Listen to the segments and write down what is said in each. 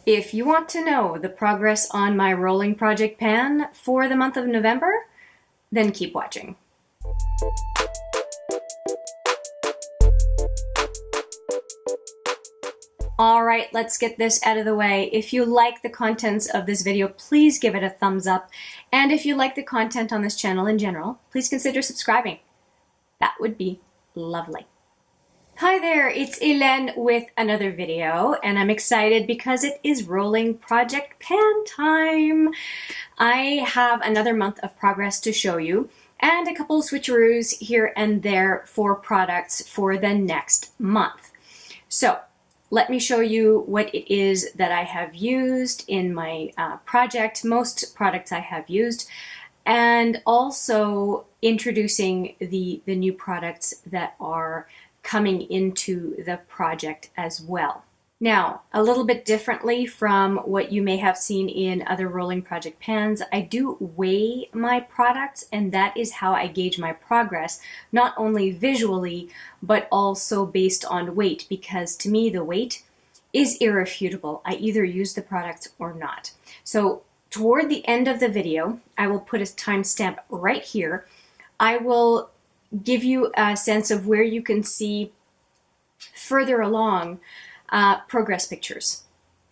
If you want to know the progress on my rolling project pan for the month of November, then keep watching. All right, let's get this out of the way. If you like the contents of this video, please give it a thumbs up. And if you like the content on this channel in general, please consider subscribing. That would be lovely. Hi there, it's Hélène with another video, and I'm excited because it is rolling project pan time. I have another month of progress to show you and a couple of switcheroos here and there for products for the next month. So let me show you what it is that I have used in my project, most products I have used, and also introducing the new products that are coming into the project as well. Now, a little bit differently from what you may have seen in other rolling project pans, I do weigh my products, and that is how I gauge my progress, not only visually, but also based on weight, because to me the weight is irrefutable. I either use the product or not. So toward the end of the video, I will put a timestamp right here. I will give you a sense of where you can see further along progress pictures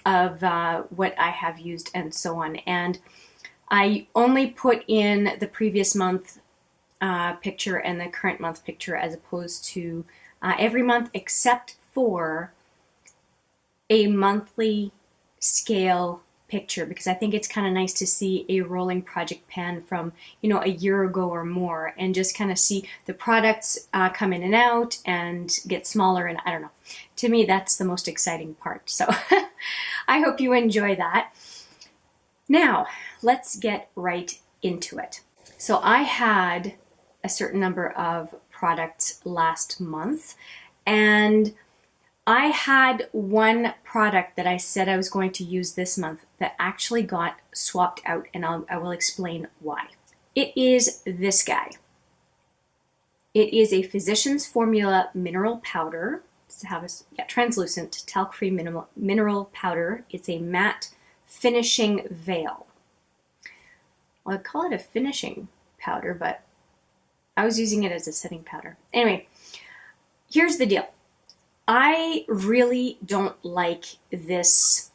of what I have used and so on. And I only put in the previous month picture and the current month picture as opposed to every month except for a monthly scale picture, because I think it's kind of nice to see a rolling project pan from, you know, a year ago or more, and just kind of see the products come in and out and get smaller, and I don't know. To me, that's the most exciting part. So I hope you enjoy that. Now, let's get right into it. So I had a certain number of products last month, and I had one product that I said I was going to use this month that actually got swapped out, and I will explain why. It is this guy. It is a Physicians Formula mineral powder. Translucent talc-free mineral powder. It's a matte finishing veil. Well, I'd call it a finishing powder, but I was using it as a setting powder. Anyway, here's the deal. I really don't like this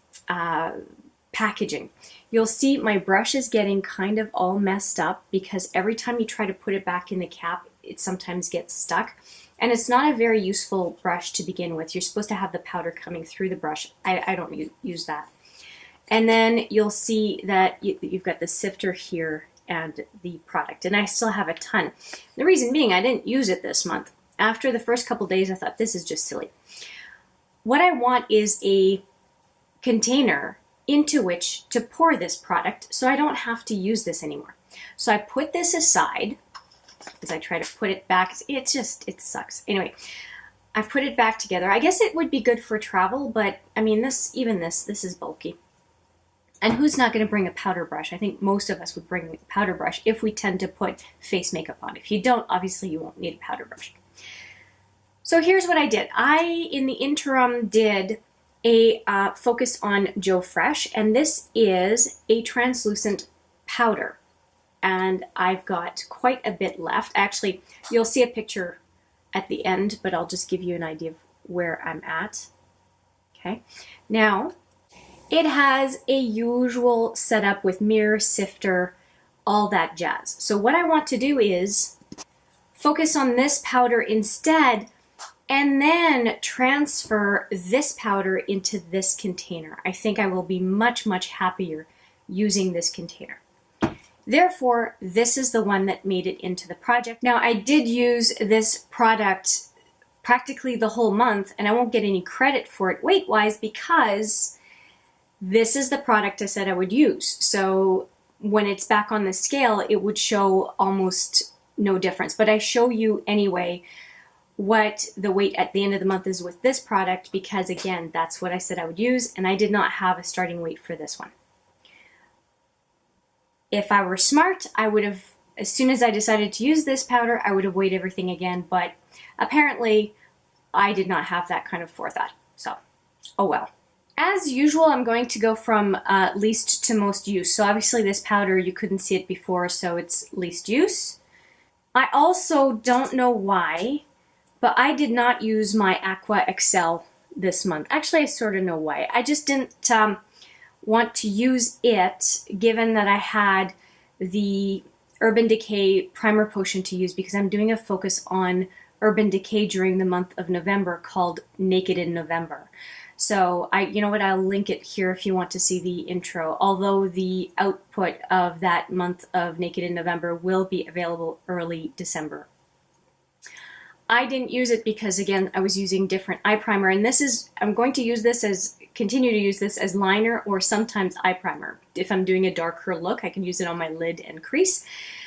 packaging. You'll see my brush is getting kind of all messed up because every time you try to put it back in the cap, it sometimes gets stuck. And it's not a very useful brush to begin with. You're supposed to have the powder coming through the brush. I don't use that. And then you'll see that you've got the sifter here and the product. And I still have a ton. The reason being, I didn't use it this month. After the first couple days, I thought, this is just silly. What I want is a container into which to pour this product so I don't have to use this anymore. So I put this aside as I try to put it back. It sucks. Anyway, I've put it back together. I guess it would be good for travel, but I mean, this is bulky. And who's not going to bring a powder brush? I think most of us would bring a powder brush if we tend to put face makeup on. If you don't, obviously you won't need a powder brush. So here's what I did. I, in the interim, did a focus on Joe Fresh, and this is a translucent powder. And I've got quite a bit left. Actually, you'll see a picture at the end, but I'll just give you an idea of where I'm at. Okay. Now, it has a usual setup with mirror, sifter, all that jazz. So what I want to do is focus on this powder instead, and then transfer this powder into this container. I think I will be much, much happier using this container. Therefore, this is the one that made it into the project. Now, I did use this product practically the whole month, and I won't get any credit for it weight-wise because this is the product I said I would use. So when it's back on the scale, it would show almost no difference. But I show you anyway what the weight at the end of the month is with this product because, again, that's what I said I would use, and I did not have a starting weight for this one. If I were smart, I would have, as soon as I decided to use this powder, I would have weighed everything again, but apparently I did not have that kind of forethought. So, oh well. As usual, I'm going to go from least to most use. So obviously this powder, you couldn't see it before, so it's least use. I also don't know why, but I did not use my Aqua Excel this month. Actually, I sort of know why. I just didn't want to use it, given that I had the Urban Decay Primer Potion to use, because I'm doing a focus on Urban Decay during the month of November called Naked in November. So you know what, I'll link it here if you want to see the intro, although the output of that month of Naked in November will be available early December. I didn't use it because, again, I was using different eye primer, and I'm going to use this continue to use this as liner or sometimes eye primer. If I'm doing a darker look, I can use it on my lid and crease.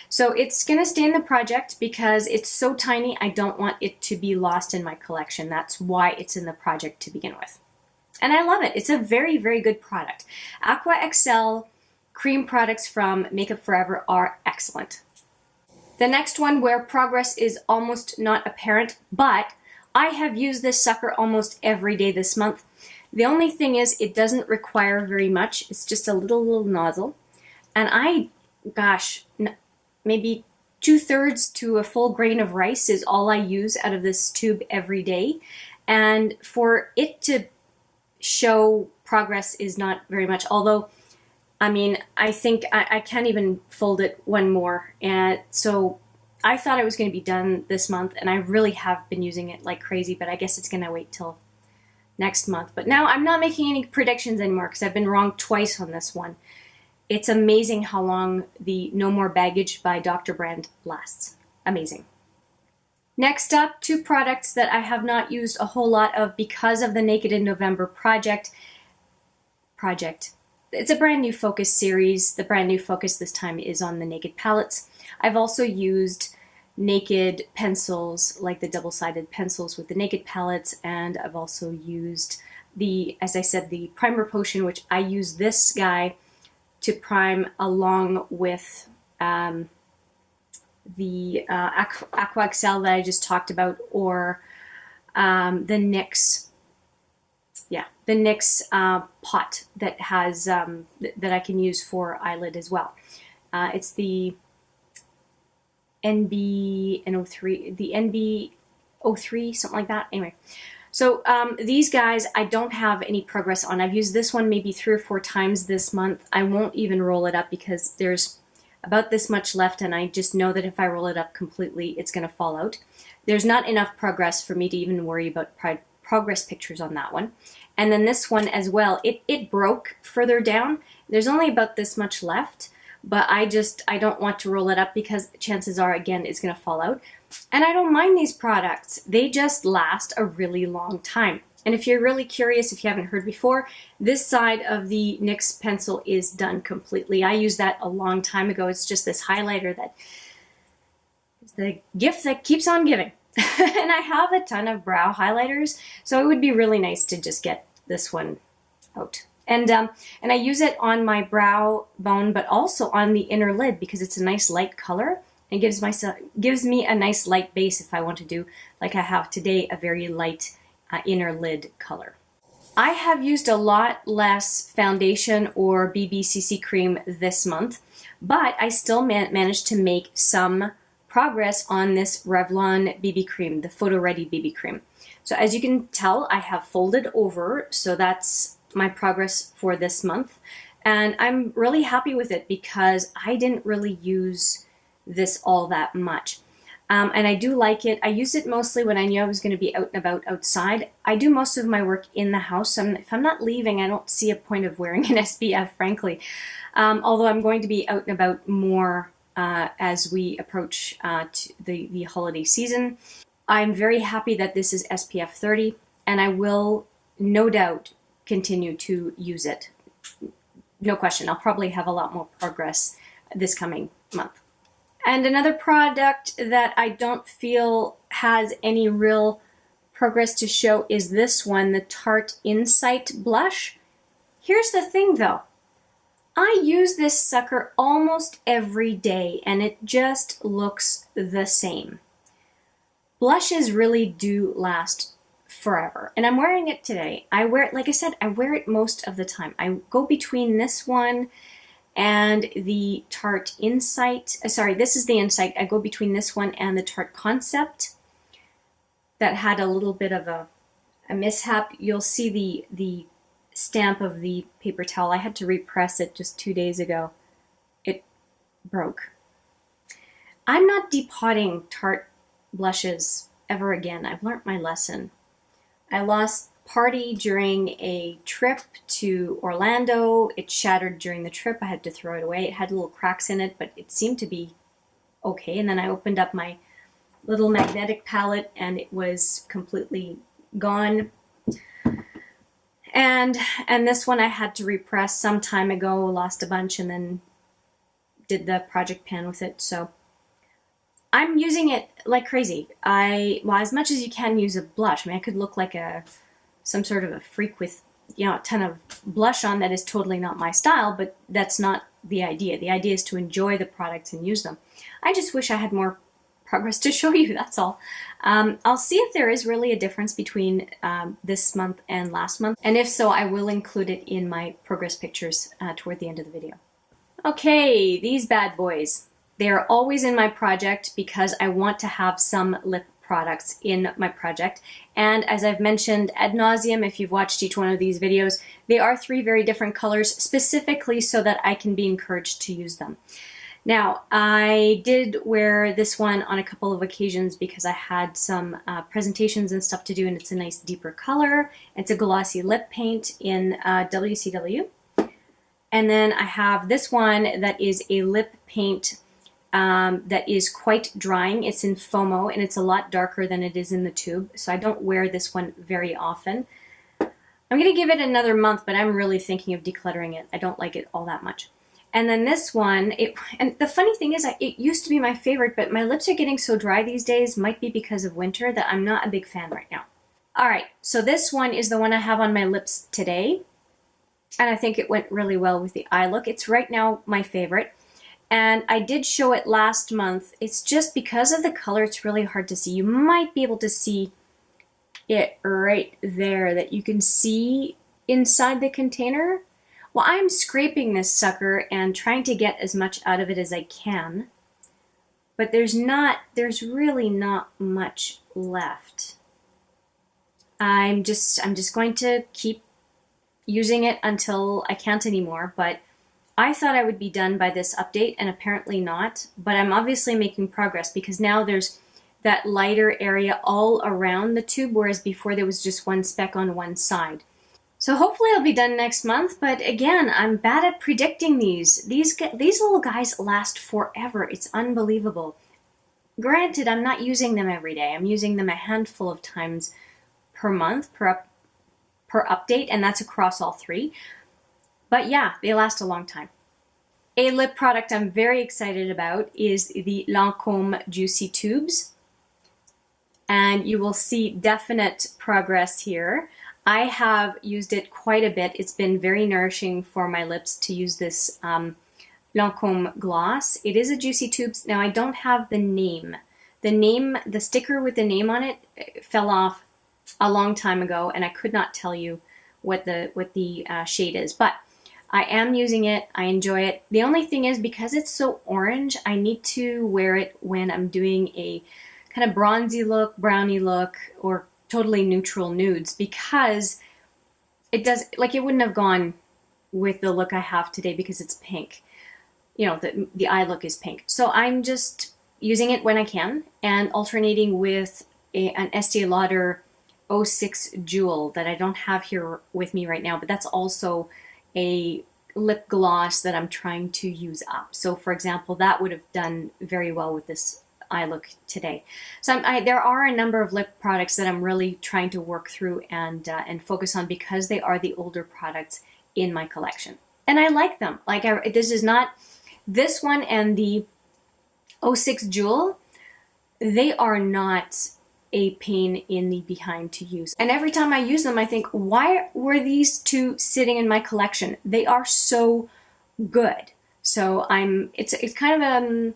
So it's going to stay in the project because it's so tiny, I don't want it to be lost in my collection. That's why it's in the project to begin with. And I love it. It's a very, very good product. Aqua Excel cream products from Makeup Forever are excellent. The next one, where progress is almost not apparent, but I have used this sucker almost every day this month. The only thing is it doesn't require very much. It's just a little nozzle. And gosh, maybe 2/3 to a full grain of rice is all I use out of this tube every day. And for it to show progress is not very much, although I mean, I think I can't even fold it one more. And so I thought I was going to be done this month, and I really have been using it like crazy, but I guess it's going to wait till next month. But now I'm not making any predictions anymore because I've been wrong twice on this one. It's amazing how long the No More Baggage by Dr. Brandt lasts. Amazing. Next up, two products that I have not used a whole lot of because of the Naked in November project. It's a brand new focus series. The brand new focus this time is on the Naked palettes. I've also used Naked pencils, like the double-sided pencils with the Naked palettes, and I've also used as I said, the Primer Potion, which I use this guy to prime along with the Aqua Excel that I just talked about, or the NYX. Yeah, the NYX pot that has that I can use for eyelid as well. It's the NB03, the NB03, something like that. Anyway, so these guys I don't have any progress on. I've used this one maybe 3 or 4 times this month. I won't even roll it up because there's about this much left, and I just know that if I roll it up completely, it's going to fall out. There's not enough progress for me to even worry about progress pictures on that one. And then this one as well, it broke further down. There's only about this much left, but I don't want to roll it up because chances are, again, it's going to fall out. And I don't mind these products. They just last a really long time. And if you're really curious, if you haven't heard before, this side of the NYX pencil is done completely. I used that a long time ago. It's just this highlighter that is the gift that keeps on giving. And I have a ton of brow highlighters, so it would be really nice to just get this one out. And I use it on my brow bone, but also on the inner lid because it's a nice light color and gives me a nice light base if I want to do, like I have today, a very light inner lid color. I have used a lot less foundation or BB/CC cream this month, but I still managed to make some progress on this Revlon BB cream, the Photo Ready BB cream. So as you can tell, I have folded over, so that's my progress for this month. And I'm really happy with it because I didn't really use this all that much. And I do like it. I used it mostly when I knew I was going to be out and about outside. I do most of my work in the house. So if I'm not leaving, I don't see a point of wearing an SPF, frankly. Although I'm going to be out and about more as we approach the holiday season. I'm very happy that this is SPF 30, and I will no doubt continue to use it. No question. I'll probably have a lot more progress this coming month. And another product that I don't feel has any real progress to show is this one, the Tarte Insight Blush. Here's the thing though. I use this sucker almost every day and it just looks the same. Blushes really do last forever. And I'm wearing it today. I wear it, like I said, I wear it most of the time. I go between this one and the Tarte Insight. Sorry, this is the Insight. I go between this one and the Tarte Concept that had a little bit of a mishap. You'll see the stamp of the paper towel. I had to repress it just 2 days ago. It broke. I'm not depotting Tarte blushes ever again. I've learned my lesson. I lost Party during a trip to Orlando. It shattered during the trip. I had to throw it away. It had little cracks in it, but it seemed to be okay. And then I opened up my little magnetic palette and it was completely gone. And this one I had to repress some time ago, lost a bunch, and then did the project pan with it. So I'm using it like crazy. Well, as much as you can use a blush. I mean, I could look like some sort of a freak with, you know, a ton of blush on. That is totally not my style, but that's not the idea. The idea is to enjoy the products and use them. I just wish I had more progress to show you, that's all. I'll see if there is really a difference between this month and last month, and if so, I will include it in my progress pictures toward the end of the video. Okay, these bad boys. They are always in my project because I want to have some lip products in my project. And as I've mentioned ad nauseum, if you've watched each one of these videos, they are 3 very different colors specifically so that I can be encouraged to use them. Now, I did wear this one on a couple of occasions because I had some presentations and stuff to do, and it's a nice deeper color. It's a glossy lip paint in WCW. And then I have this one that is a lip paint that is quite drying. It's in FOMO and it's a lot darker than it is in the tube, so I don't wear this one very often. I'm going to give it another month, but I'm really thinking of decluttering it. I don't like it all that much. And then this one, and the funny thing is, it used to be my favorite, but my lips are getting so dry these days, might be because of winter, that I'm not a big fan right now. Alright, so this one is the one I have on my lips today, and I think it went really well with the eye look. It's right now my favorite. And I did show it last month. It's just because of the color, it's really hard to see. You might be able to see it right there, that you can see inside the container. Well, I'm scraping this sucker and trying to get as much out of it as I can. But there's really not much left. I'm just going to keep using it until I can't anymore, but I thought I would be done by this update, and apparently not, but I'm obviously making progress because now there's that lighter area all around the tube, whereas before there was just one speck on one side. So hopefully I'll be done next month, but again, I'm bad at predicting these. These little guys last forever. It's unbelievable. Granted, I'm not using them every day. I'm using them a handful of times per month, per update, and that's across all 3. But yeah, they last a long time. A lip product I'm very excited about is the Lancôme Juicy Tubes. And you will see definite progress here. I have used it quite a bit. It's been very nourishing for my lips to use this Lancôme gloss. It is a Juicy Tubes. Now I don't have the name. The sticker with the name on it fell off a long time ago, and I could not tell you what the shade is. But I am using it. I enjoy it. The only thing is, because it's so orange, I need to wear it when I'm doing a kind of bronzy look, brownie look, or totally neutral nudes, because it does, like, it wouldn't have gone with the look I have today because it's pink. You know, the eye look is pink. So I'm just using it when I can and alternating with an Estee Lauder 06 Jewel that I don't have here with me right now, but that's also a lip gloss that I'm trying to use up. So for example, that would have done very well with this eye look today. So there are a number of lip products that I'm really trying to work through and focus on because they are the older products in my collection. And I like them. Like, this one and the 06 Jewel, they are not a pain in the behind to use. And every time I use them, I think, why were these 2 sitting in my collection? They are so good. So it's kind of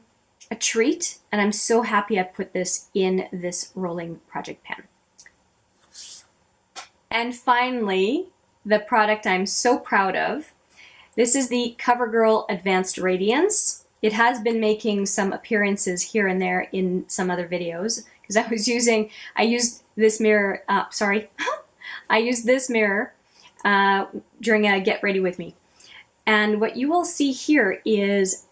a treat, and I'm so happy I put this in this rolling project pan. And finally, the product I'm so proud of. This is the CoverGirl Advanced Radiance. It has been making some appearances here and there in some other videos because I used this mirror, I used this mirror during a Get Ready With Me. And what you will see here is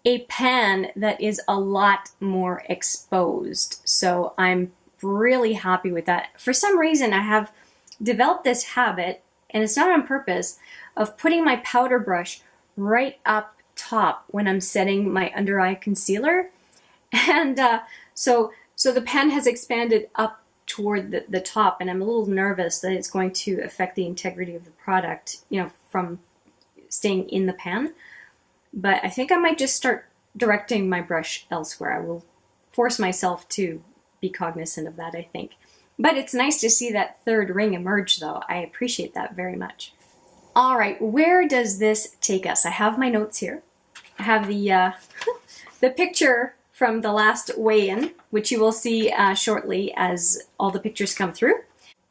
a pan that is a lot more exposed. So I'm really happy with that. For some reason, I have developed this habit, and it's not on purpose, of putting my powder brush right up top when I'm setting my under eye concealer. And so the pan has expanded up toward the top, and I'm a little nervous that it's going to affect the integrity of the product, you know, from staying in the pan. But I think I might just start directing my brush elsewhere. I will force myself to be cognizant of that, I think. But it's nice to see that third ring emerge, though. I appreciate that very much. All right, where does this take us? I have my notes here. I have the the picture from the last weigh-in, which you will see shortly as all the pictures come through.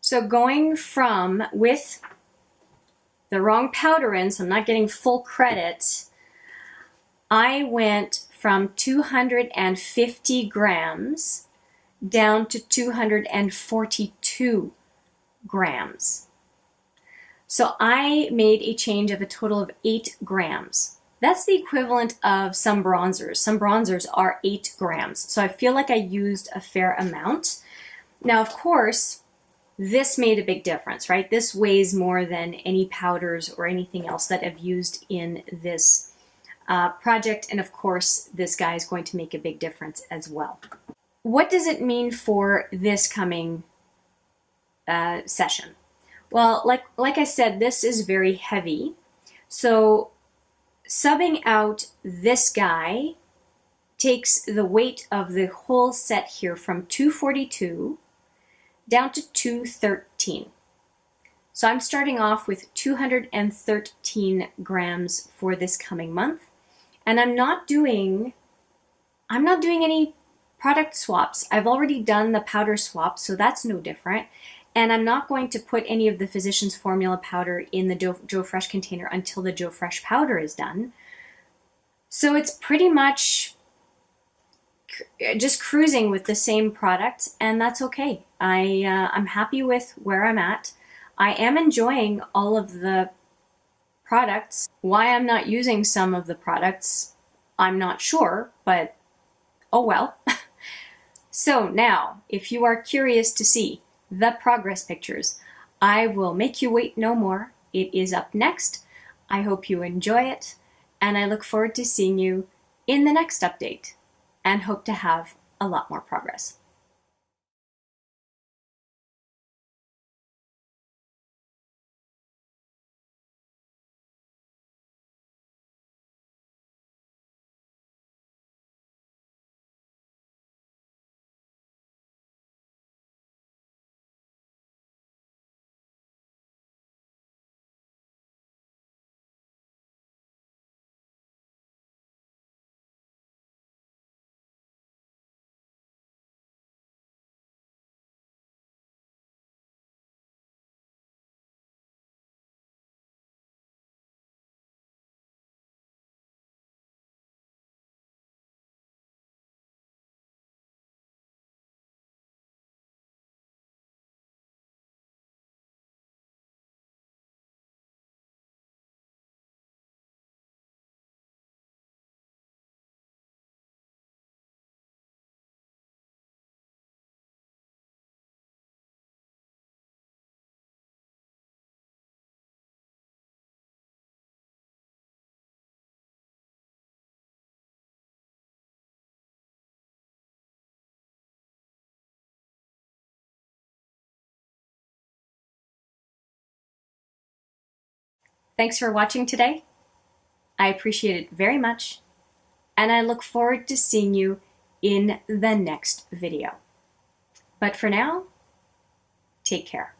So going from, with the wrong powder in, so I'm not getting full credit, I went from 250 grams down to 242 grams. So I made a change of a total of 8 grams. That's the equivalent of some bronzers. Some bronzers are 8 grams. So I feel like I used a fair amount. Now, of course, this made a big difference, right? This weighs more than any powders or anything else that I've used in this project. And of course, this guy is going to make a big difference as well. What does it mean for this coming session? Well, like I said, this is very heavy. So subbing out this guy takes the weight of the whole set here from 242 down to 213. So I'm starting off with 213 grams for this coming month. And I'm not doing any product swaps. I've already done the powder swap, so that's no different. And I'm not going to put any of the Physicians Formula powder in the Joe Fresh container until the Joe Fresh powder is done. So it's pretty much just cruising with the same product, and that's okay. I'm happy with where I'm at. I am enjoying all of the products. Why I'm not using some of the products, I'm not sure, but oh well. So now, if you are curious to see the progress pictures, I will make you wait no more. It is up next. I hope you enjoy it, and I look forward to seeing you in the next update, and hope to have a lot more progress. Thanks for watching today. I appreciate it very much, and I look forward to seeing you in the next video. But for now, take care.